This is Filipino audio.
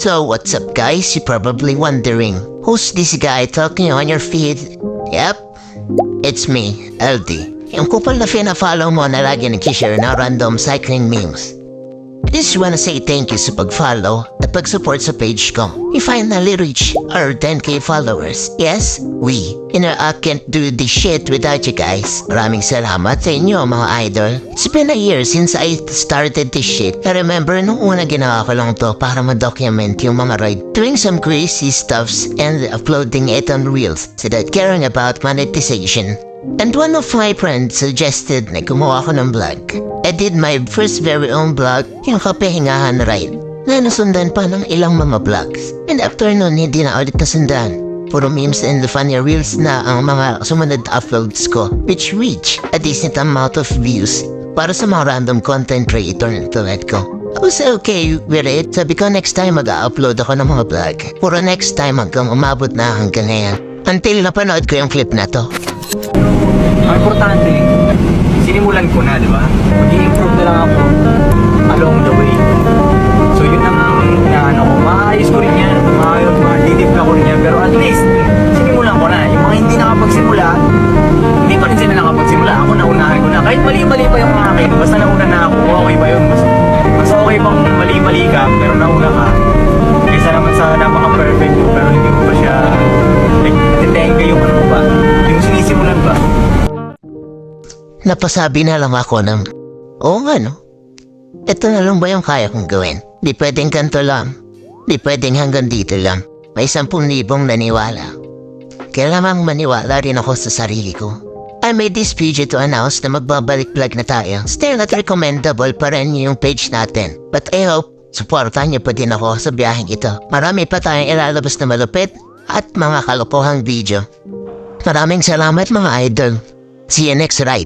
So what's up guys, you're probably wondering, who's this guy talking on your feed? Yep, it's me, LD. Yung kupal na fina-follow mo na lagi nag-share na random cycling memes. I just wanna say thank you sa pag-follow at pag-support sa page ko. We finally reached our 10k followers. Yes, we. I can't do this shit without you guys. Maraming salamat sa inyo mga idol. It's been a year since I started this shit. I remember nung una ginawa ko lang to para ma-document yung mga ride. Doing some crazy stuffs and uploading it on Reels without caring about monetization. And one of my friends suggested na gumawa ko ng vlog. I did my first very own vlog, yung kapahingahan ride, na nasundan pa ng ilang mga vlogs. And after nun, hindi na ulit nasundan. Puro memes and funny reels na ang mga sumunod uploads ko, which reach a decent amount of views para sa mga random content creator na tulad ko. I was okay with it. Sabi ko next time mag-upload ako ng mga vlog. Puro next time hanggang umabot na hanggang ngayon. Until napanood ko yung clip na to. Ang importante, sinimulan ko na, di ba? Mag-i-improve na lang ako along the way. So yun ang inaano ko. Maayos ko rin yan. Matitipla ko rin yan. Pero at least, sinimulan ko na. Yung mga hindi nakapagsimula, hindi pa rin sila nakapagsimula. Ako naunahan ko na. Kahit mali-mali pa yung akin, basta nauna na ako, okay ba yun? Mas okay pang mali-mali ka, pero nauna ka. Kaysa naman sa napaka-perfect mo, pero hindi mo pa siya, tindahin kayo ano mo ba? Yung sinisimulan ba? Napasabi na lang ako ng, oo nga no, ito na lang ba yung kaya kong gawin? Di pwedeng ganito lang, di pwedeng hanggang dito lang. May 10,000 naniwala. Kailangang maniwala rin ako sa sarili ko. I made this video to announce na magbabalik vlog na tayo. Still not recommendable pa rin yung page natin. But I hope, supportan niyo pa din ako sa biyaheng ito. Marami pa tayong ilalabas na malupit at mga kalokohang video. Maraming salamat mga idol. See you next ride.